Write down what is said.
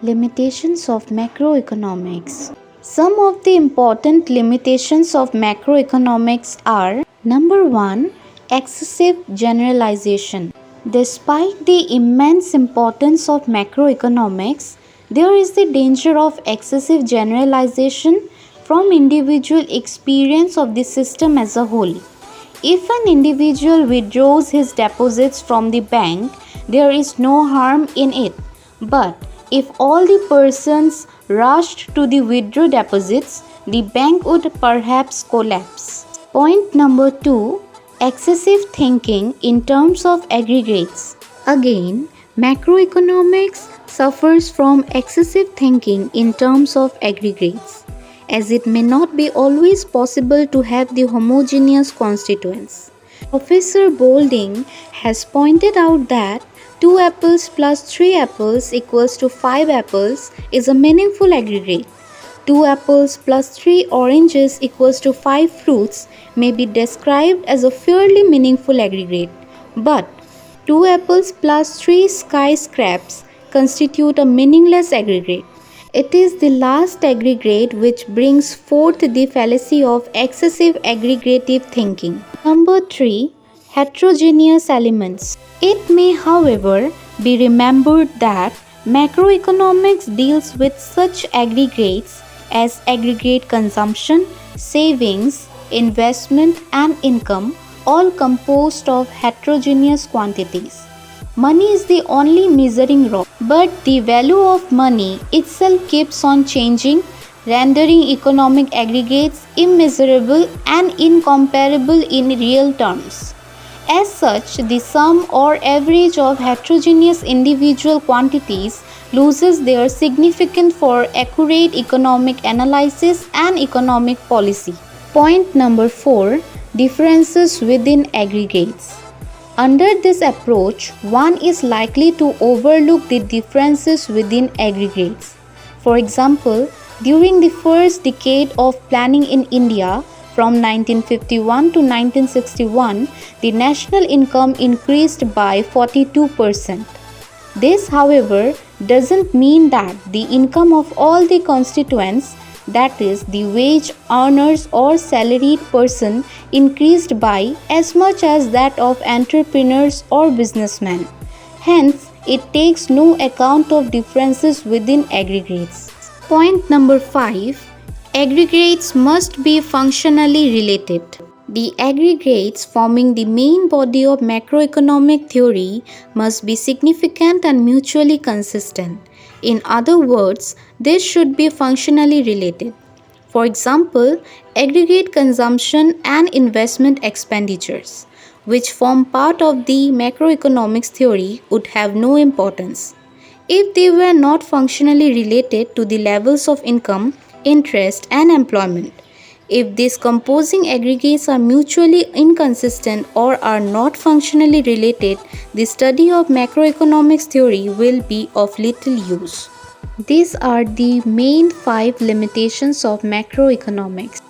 Limitations of macroeconomics. Some of the important limitations of macroeconomics are: number 1, excessive generalization. Despite the immense importance of macroeconomics, there is the danger of excessive generalization from individual experience of the system as a whole. If an individual withdraws his deposits from the bank, there is no harm in it. But if all the persons rushed to the withdraw deposits, the bank would perhaps collapse. Point number 2, excessive thinking in terms of aggregates. Again, macroeconomics suffers from excessive thinking in terms of aggregates, as it may not be always possible to have the homogeneous constituents. Professor Boulding has pointed out that 2 apples plus 3 apples equals to 5 apples is a meaningful aggregate. 2 apples plus 3 oranges equals to 5 fruits may be described as a fairly meaningful aggregate, but 2 apples plus 3 skyscrapers constitute a meaningless aggregate. It is the last aggregate which brings forth the fallacy of excessive aggregative thinking. Number 3, heterogeneous elements. It may, however, be remembered that macroeconomics deals with such aggregates as aggregate consumption, savings, investment, and income, all composed of heterogeneous quantities. Money is the only measuring rod, but the value of money itself keeps on changing, rendering economic aggregates immeasurable and incomparable in real terms. As such, the sum or average of heterogeneous individual quantities loses their significance for accurate economic analysis and economic policy. Point number 4, differences within aggregates. Under this approach, one is likely to overlook the differences within aggregates. For example, during the first decade of planning in India, from 1951 to 1961, the national income increased by 42%. This, however, doesn't mean that the income of all the constituents, that is, the wage earners or salaried person, increased by as much as that of entrepreneurs or businessmen. Hence, it takes no account of differences within aggregates. Point number 5, aggregates must be functionally related. The aggregates forming the main body of macroeconomic theory must be significant and mutually consistent. In other words, they should be functionally related. For example, aggregate consumption and investment expenditures, which form part of the macroeconomics theory, would have no importance if they were not functionally related to the levels of income, interest, and employment. If these composing aggregates are mutually inconsistent or are not functionally related, the study of macroeconomics theory will be of little use. These are the main 5 limitations of macroeconomics.